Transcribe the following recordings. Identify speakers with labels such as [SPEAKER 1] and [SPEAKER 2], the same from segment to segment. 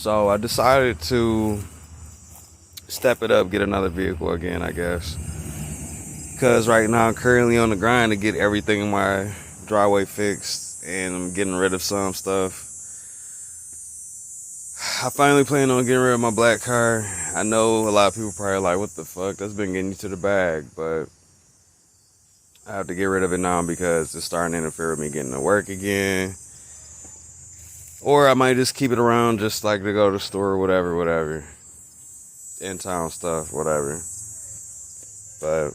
[SPEAKER 1] So I decided to step it up, get another vehicle again, I guess. Because right now I'm currently on the grind to get everything in my driveway fixed, and I'm getting rid of some stuff. I finally plan on getting rid of my black car. I know a lot of people probably like, what the fuck? That's been getting you to the bag, but I have to get rid of it now because it's starting to interfere with me getting to work again. Or I might just keep it around just like to go to the store or whatever. In town stuff, whatever. But,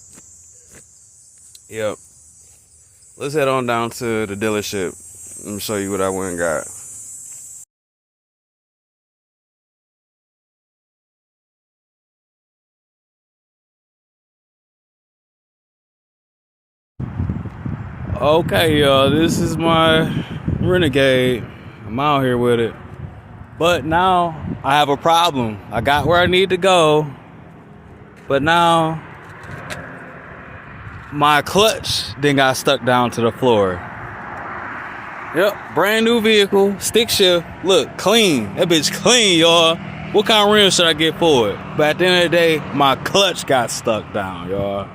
[SPEAKER 1] yep. Let's head on down to the dealership. Let me show you what I went and got. Okay, y'all, this is my Renegade. I'm out here with it. But now I have a problem. I got where I need to go, but now my clutch then got stuck down to the floor. Yep, brand new vehicle, stick shift. Look, clean. That bitch clean, y'all. What kind of rims should I get for it? But at the end of the day, my clutch got stuck down, y'all.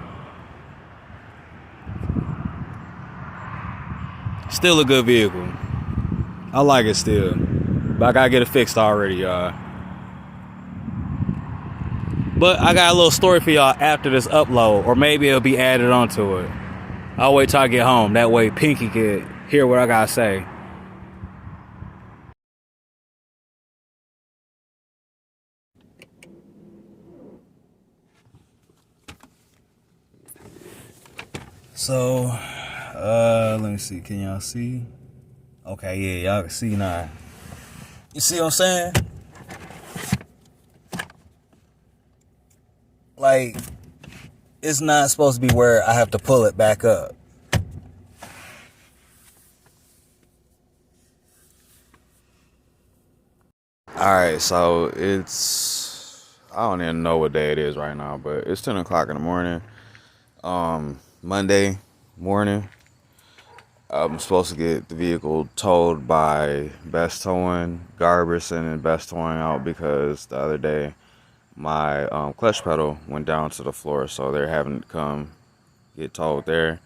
[SPEAKER 1] Still a good vehicle. I like it still. But I gotta get it fixed already, y'all. But I got a little story for y'all after this upload, or maybe it'll be added onto it. I'll wait till I get home. That way Pinky can hear what I gotta say. So, let me see. Can y'all see? Okay, yeah, y'all can see now. You see what I'm saying? Like, it's not supposed to be where I have to pull it back up. Alright, so I don't even know what day it is right now, but it's 10 o'clock in the morning. Monday morning. I'm supposed to get the vehicle towed by Best Towing, Garberson and Best Towing out because the other day my clutch pedal went down to the floor, so they're having to come get towed there.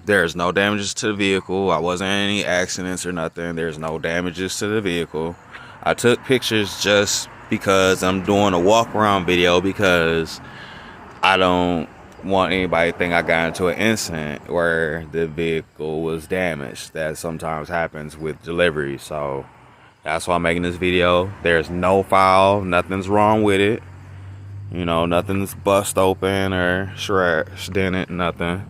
[SPEAKER 1] There's no damages to the vehicle. I wasn't in any accidents or nothing. There's no damages to the vehicle. I took pictures just because I'm doing a walk around video because I don't want anybody to think I got into an incident where the vehicle was damaged. That sometimes happens with delivery, so that's why I'm making this video. There's no foul, nothing's wrong with it. You know, nothing's bust open or dented, nothing.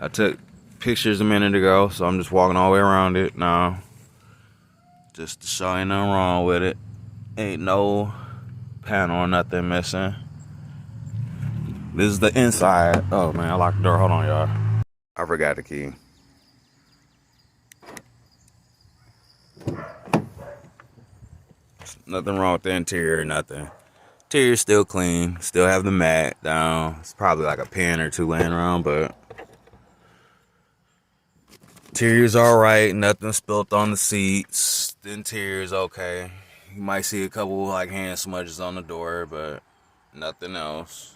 [SPEAKER 1] I took pictures a minute ago, so I'm just walking all the way around it now. Just to show ain't nothing wrong with it. Ain't no panel or nothing missing. This is the inside. Oh man, I locked the door. Hold on, y'all. I forgot the key. Nothing wrong with the interior, nothing. Interior's still clean. Still have the mat down. It's probably like a pin or two laying around, but interior's alright. Nothing spilt on the seats. The interior's okay. You might see a couple like hand smudges on the door, but nothing else.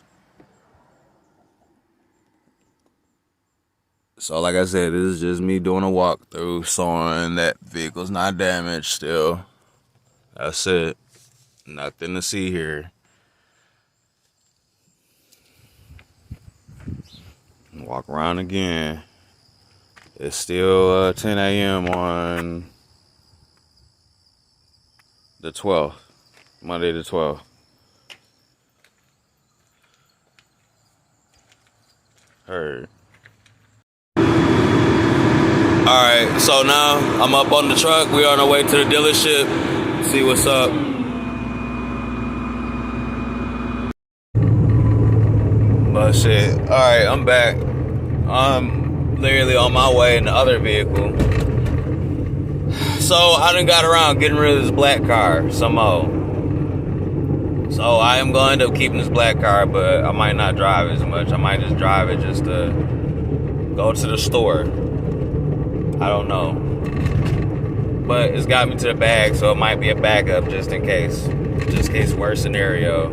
[SPEAKER 1] So like I said, this is just me doing a walkthrough, showing that vehicle's not damaged still. That's it. Nothing to see here. Walk around again. It's still 10 a.m. on the 12th, Monday the 12th. Heard. Alright, so now I'm up on the truck. We're on our way to the dealership. See what's up. But shit. Alright, I'm back. I'm literally on my way in the other vehicle. So I done got around getting rid of this black car some more. So I am going to end up keeping this black car, but I might not drive as much. I might just drive it just to go to the store. I don't know. but it's got me to the bag, so it might be a backup just in case. Just in case worst scenario.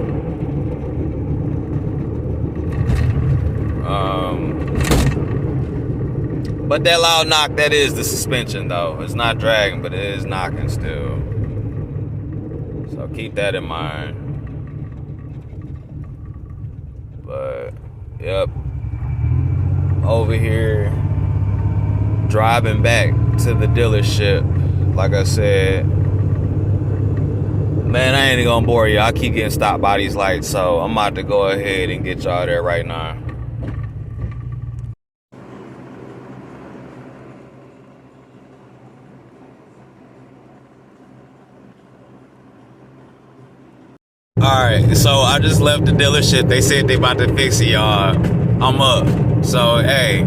[SPEAKER 1] But that loud knock, that is the suspension though. It's not dragging, but it is knocking still. So keep that in mind. But, yep. Over here, driving back to the dealership. Like I said, man, I ain't gonna bore you. I keep getting stopped by these lights, so I'm about to go ahead and get y'all there right now. Alright, so I just left the dealership. They said they about to fix it, y'all. I'm up. So, hey,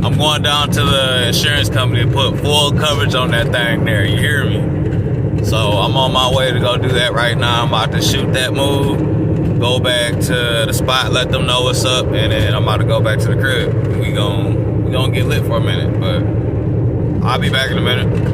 [SPEAKER 1] I'm going down to the insurance company and put full coverage on that thing there. You hear me? So, I'm on my way to go do that right now. I'm about to shoot that move, go back to the spot, let them know what's up, and then I'm about to go back to the crib. We gonna get lit for a minute, but I'll be back in a minute.